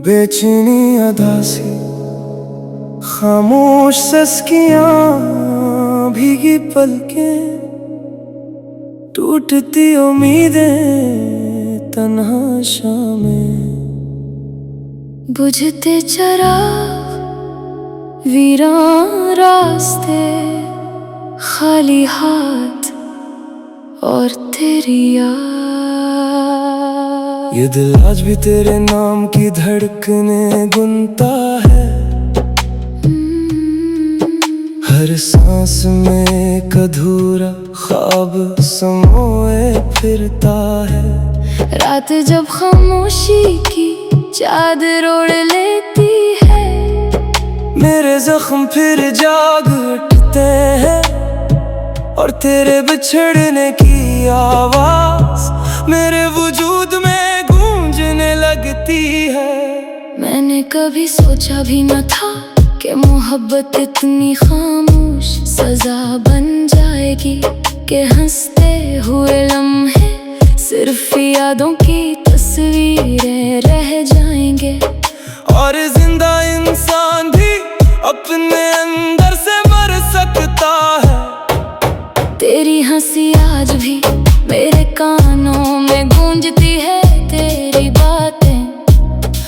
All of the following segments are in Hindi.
बेचैनी अदा सी खामोश सस्कियां भीगी पलकें टूटती उम्मीदें तन्हा शामें बुझते चिराग वीरान रास्ते खाली हाथ और तेरी याद। ये दिल आज भी तेरे नाम की धड़कने गुनता है, हर सांस में एक अधूरा ख्वाब समोए फिरता है। रात जब खामोशी की चादर ओढ़ लेती है, मेरे जख्म फिर जाग उठते हैं और तेरे बिछड़ने की आवाज मेरे वजूद में गूंजने लगती है। मैंने कभी सोचा भी न था कि मोहब्बत इतनी खामोश सजा बन जाएगी, कि हंसते हुए लम्हे सिर्फ यादों की तस्वीरें रह जाएंगे। और जिंदा इंसान भी अपने अंदर से मर सकता है। तेरी हंसी आज भी मेरे कानों में गूंजती है, तेरी बातें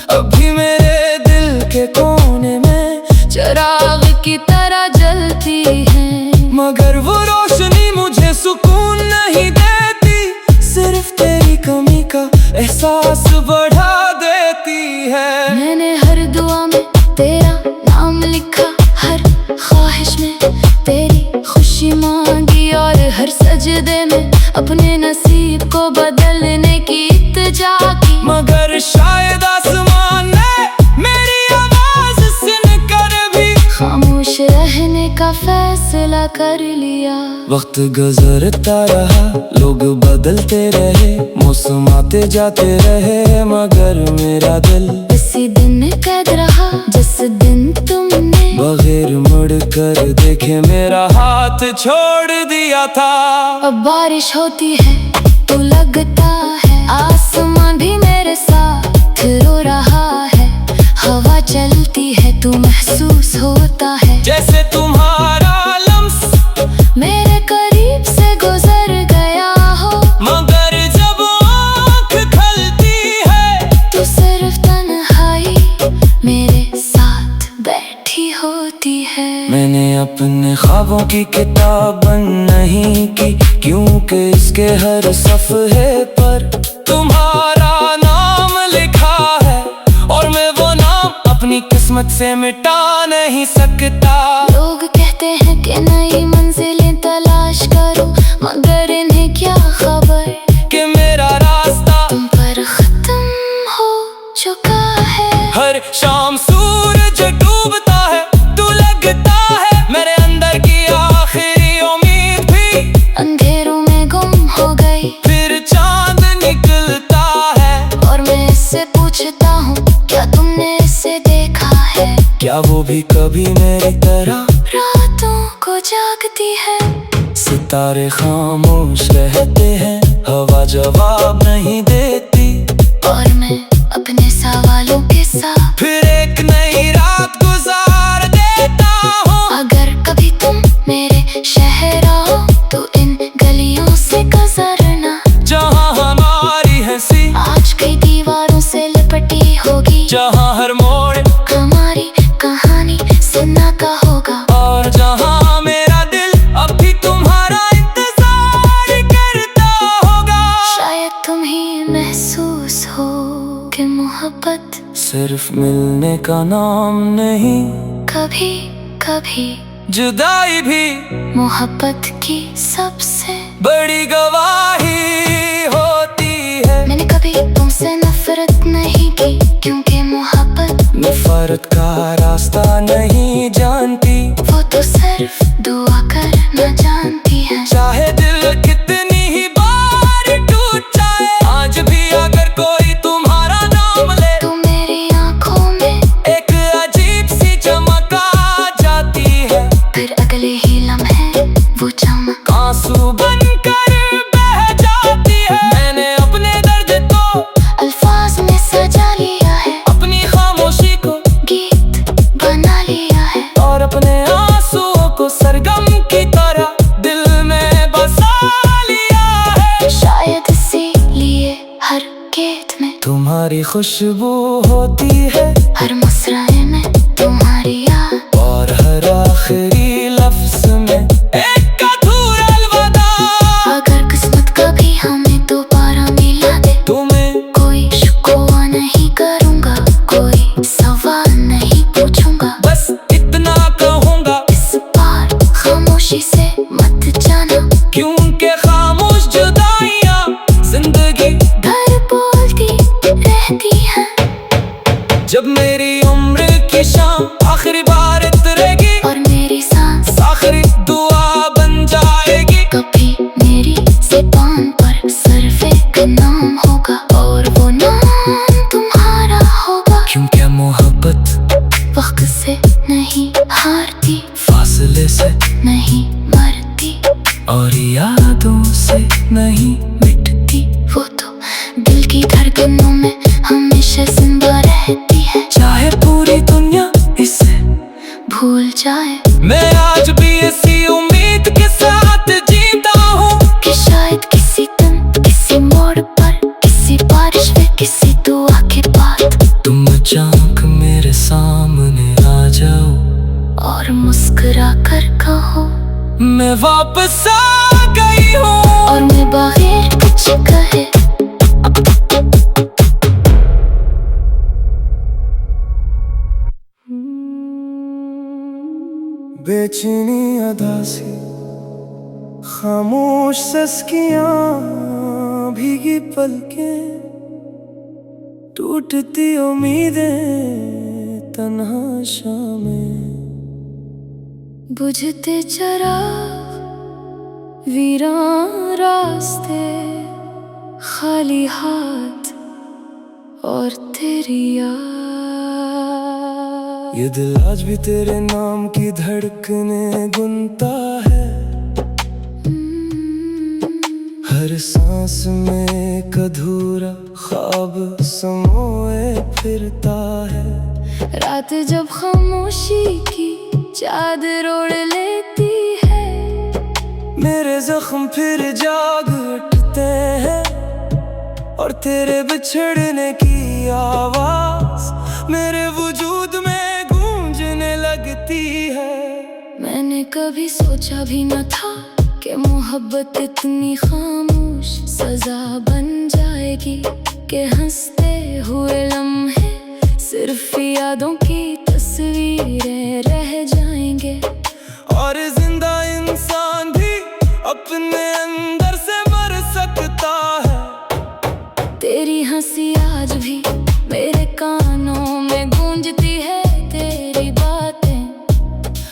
अभी मेरे दिल के कोने में चिराग की तरह जलती हैं। मगर वो रोशनी मुझे सुकून नहीं देती, सिर्फ तेरी कमी का एहसास बढ़ा देती है। मैंने हर दुआ में तेरा नाम लिखा, हर ख्वाहिश में तेरी खुशी मांगी और हर सजदे में अपने नसीब को बदलने की इल्तिजा की। मगर शायद आसमान ने मेरी आवाज सुनकर भी खामोश रहने का फैसला कर लिया। वक्त गुजरता रहा, लोग बदलते रहे, मौसम आते जाते रहे, मगर मेरा दिल इसी दिन कैद रहा जिस दिन तुमने बगैर मुड़ कर देखे मेरा हाथ छोड़ दिया था। अब बारिश होती है तो लगता है आसमान भी मेरे साथ रो रहा है, हवा चलती है तो महसूस होता है जैसे तुम्हारा लम्स मेरे करीब से गुजर गया हो। मगर जब आँख खलती है तो सिर्फ तन्हाई मेरे साथ बैठी होती है। मैंने अपने ख्वाबों की किताब नहीं की, क्योंकि इसके हर सफ़े पर तुम्हारा नाम लिखा है, और मैं वो नाम अपनी किस्मत से मिटा नहीं सकता। लोग कहते हैं कि नई मंजिलें तलाश करो, मगर इन्हें क्या खबर कि मेरा रास्ता तुम पर खत्म हो चुका है। हर शाम सूरज डूबता है तो लगता है मेरे अंदर की आखिरी उम्मीद भी अंधेरों में गुम हो गई, फिर चांद निकलता है। और मैं इससे पूछता हूँ क्या तुमने इसे देखा है? क्या वो भी कभी मेरी तरह रातों को जागती है? सितारे खामोश रहते हैं, हवा जवाब नहीं देती, और मैं अपने सवालों के साथ फिर एक नई रात गुजार देता हूँ। अगर कभी तुम मेरे शहर आओ तो इन गलियों से गुजरना, जहाँ हमारी हंसी आज कई दीवारों से लिपटी होगी, जहाँ हर मोड़ हमारी कहानी सुनना का होगा, और जहाँ मेरा दिल अभी तुम्हारा इंतजार करता होगा। शायद तुम्हें महसूस हो कि मोहब्बत सिर्फ मिलने का नाम नहीं, कभी कभी जुदाई भी मोहब्बत की सबसे बड़ी गवाही होती है। मैंने कभी तुमसे नफरत नहीं की, क्योंकि मोहब्बत नफरत का रास्ता नहीं जानती, वो तो सिर्फ दुआ करना जानती है। चाहे दिल कितनी ही बार टूट जाए, आज भी अगर कोई तुम्हारा नाम ले तो मेरी आंखों में एक अजीब सी चमक आ जाती है। फिर अगले ही लम्हे वो चमक आंसू बनकर बह जाती है। मैंने अपने दर्द को अल्फाज में सजा लिया है, अपनी खामोशी तुम्हारी खुशबू होती है हर मुस्कुराए में तुम्हारी याद, और हर आखिरी लफ्ज में एक अधूरा अलविदा। अगर किस्मत कभी हमें दोबारा मिला दे, तुम्हें कोई शिकवा नहीं करूँगा, कोई सवाल नहीं पूछूंगा, बस इतना कहूँगा, इस बार खामोशी से मत जाना, क्योंकि खामोश जुदाइयाँ जिंदगी भर बोलती रहती हैं। जब मेरी उम्र की शाम आखिरी बार उतरेगी और मेरी सांस आखिरी दुआ बन जाएगी, कभी मेरी ज़ुबान पर सिर्फ एक नाम होगा, और वो नाम तुम्हारा होगा। क्योंकि मोहब्बत वक्त से नहीं हारती, फासले से नहीं मरती, और यादों से नहीं मिटती। वो तो दिल की धड़कनों में हमेशा जिंदा रहती है, चाहे पूरी दुनिया इसे भूल जाए मैं आज भी इसी उम्मीद के साथ जीता हूँ कि शायद किसी दिन किसी मोड़ पर किसी बारिश में किसी दुआ के बाद तुम अचानक मेरे सामने आ जाओ और मुस्कुरा कर कहो मैं वापस आ गई हूँ, और मैं बगैर कुछ कहे बेचैनी अदा सी खामोश सस्कियां भीगी पलकें टूटती उम्मीदें तन्हा शामें बुझते चराग वीरान रास्ते खाली हाथ और तेरी याद। ये दिल आज भी तेरे नाम की धड़कने गुनता है, हर सांस में एक अधूरा ख्वाब समोए फिरता है। रात जब खामोशी की चादर ओढ़ लेती है, मेरे जख्म फिर जाग उठते हैं, और तेरे बिछड़ने की आवाज मेरे वजूद में गूंजने लगती है। मैंने कभी सोचा भी न था कि मोहब्बत इतनी खामोश सजा बन जाएगी, कि हंसते हुए लम्हे सिर्फ यादों की तस्वीरें रह जाएंगे, और जिंदा इंसान भी अपने अंदर से मर सकता है। तेरी हंसी आज भी मेरे कानों में गूंजती है, तेरी बातें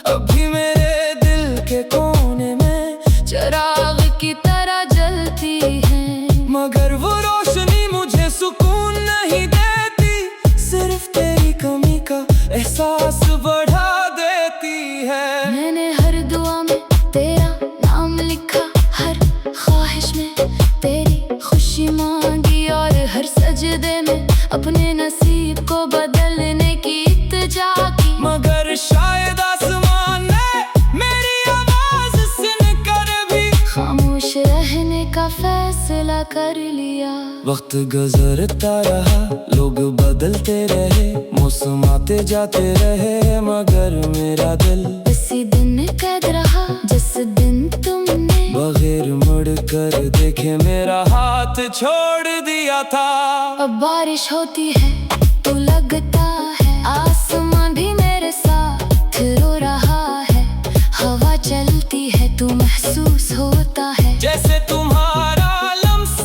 अभी मेरे दिल के कोने में चिराग की तरह जलती हैं, मगर वो रोशनी मुझे सुकून नहीं देती, सिर्फ तेरी कमी का एहसास बढ़ा देती है। मैंने हर दुआ में तेरा नाम लिखा, हर ख्वाहिश में तेरी खुशी मांगी, और हर सजदे में अपने नसीब को बदलने की इल्तिजा की, मगर शायद आसमान ने मेरी आवाज सुनकर भी खामोश रहने का फैसला कर लिया। वक्त गुजरता रहा, लोग बदलते रहे, मौसम आते जाते रहे, मगर मेरा दिल इसी दिन कैद रहा जिस दिन तुमने बगैर मुड़ कर देखे मेरा हाथ छोड़ दिया था। अब बारिश होती है तो लगता है आसमान भी मेरे साथ रो रहा है, हवा चलती है तो महसूस होता है जैसे तुम्हारा लम्स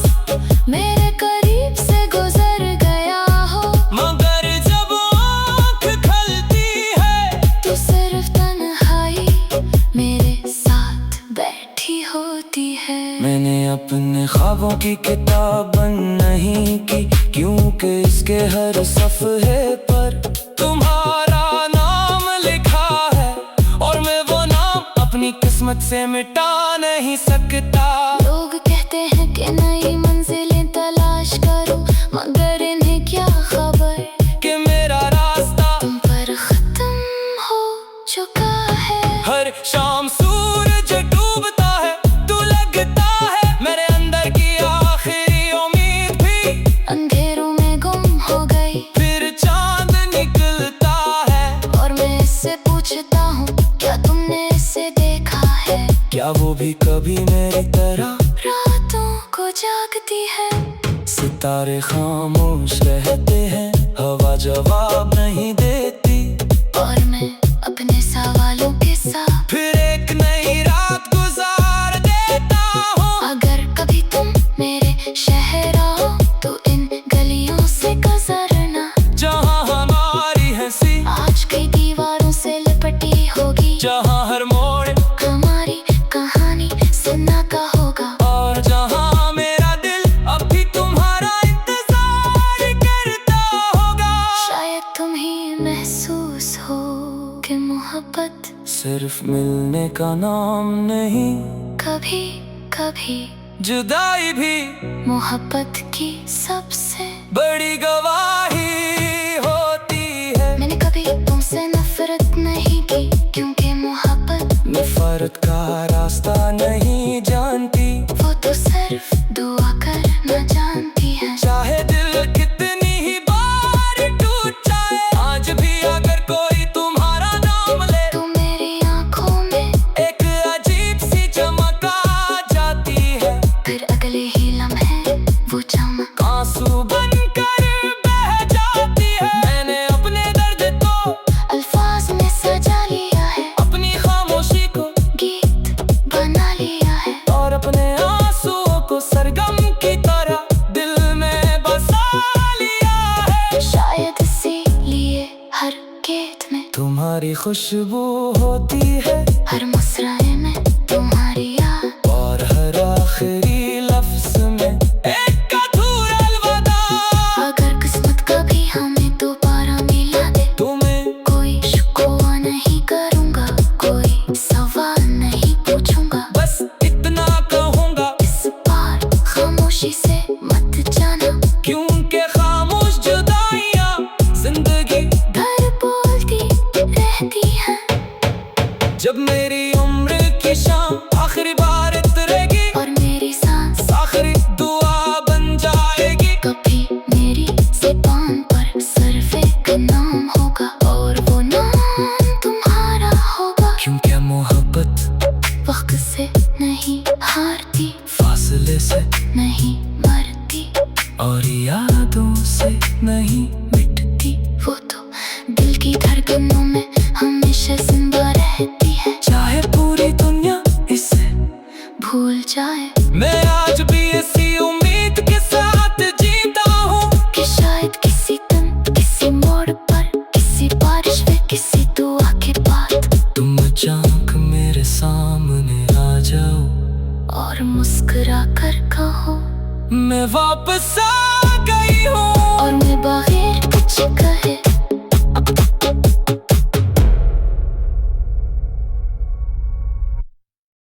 मेरे करीब से गुजर गया हो, मगर जब आँख खलती है तो सिर्फ तन्हाई मेरे साथ बैठी होती है। मैंने अपने ख्वाबों की किताब नहीं की, क्योंकि इसके हर सफ़े पर तुम्हारा नाम लिखा है, और मैं वो नाम अपनी किस्मत से मिटा नहीं सकता। लोग कहते हैं कि नई मंजिलें तलाश करो, मगर इन्हें क्या खबर कि मेरा रास्ता तुम पर खत्म हो चुका है। हर शाम सूरज डूबता है, तू लगता है मेरे अंदर की आखिरी उम्मीद भी अंधेरों में भी कभी मेरी तरह रातों को जागती है। सितारे खामोश रहते हैं, हवा जवाब नहीं देती, और मैं अपने सवालों के साथ फिर एक नई रात गुजार देता हूँ। अगर कभी तुम मेरे शहर आओ तो इन गलियों से गुजरना, जहाँ हमारी हंसी आज कई दीवारों से लिपटी होगी, जहाँ हर मोड़ हमारी कहानी सुनना का होगा, और जहाँ मेरा दिल अब भी तुम्हारा इंतजार करता होगा। शायद तुम ही महसूस हो कि मोहब्बत सिर्फ मिलने का नाम नहीं, कभी कभी जुदाई भी मोहब्बत की सबसे बड़ी गवाही होती है। मैंने कभी तुमसे नफरत नहीं की, क्योंकि मोहब्बत नफरत का रास्ता नहीं जानती, वो तो सिर्फ दुआ करना जानती है। चाहे दिल कितनी ही बार टूट जाए, आज भी अगर कोई तुम्हारा नाम ले तो मेरी आंखों में एक अजीब सी चमक आ जाती है, फिर अगले ही लम्हे वो चमक आंसू बनकर बह जाती है। मैंने अपने दर्द को अल्फाज में सजा लिया है, अपनी खामोशी को गीत बना लिया है, और अपने आंसुओं को सरगम की तरह दिल में बसा लिया है। शायद इसीलिए हर गीत में तुम्हारी खुशबू होती है, हर मुस्कुराए में तुम्हारी याद, और हर आखिरी लफ्ज में एक अधूरा अलविदा। अगर किस्मत कभी हमें दोबारा मिला दे, तुम्हें कोई शिकवा नहीं करूँगा, कोई सवाल नहीं पूछूंगा, बस इतना कहूँगा, इस बार खामोशी से मत जाना, क्योंकि खामोश जुदाइयाँ जिंदगी भर बोलती रहती हैं। जब मेरी उम्र की शाम आखिरी बार उतरेगी, और मेरी सांस आखिरी दुआ बन जाएगी, कभी मेरी ज़ुबान पर सिर्फ एक नाम होगा, और वो नाम तुम्हारा होगा। क्योंकि मोहब्बत वक्त से नहीं हारती, फासले से नहीं मरती, और यादों से नहीं मिटती, वो तो दिल की धड़कनों में हमेशा जिंदा रहती है, चाहे पूरी दुनिया इसे भूल जाए मैं आज भी इसी उम्मीद के साथ जीता हूँ, कि शायद किसी दिन किसी मोड़ पर किसी बारिश में किसी दुआ के बाद तुम अचानक मेरे सामने आ जाओ, और मुस्कुरा कर कहो मैं वापस आ गई हूँ। और मैं बगैर कुछ कर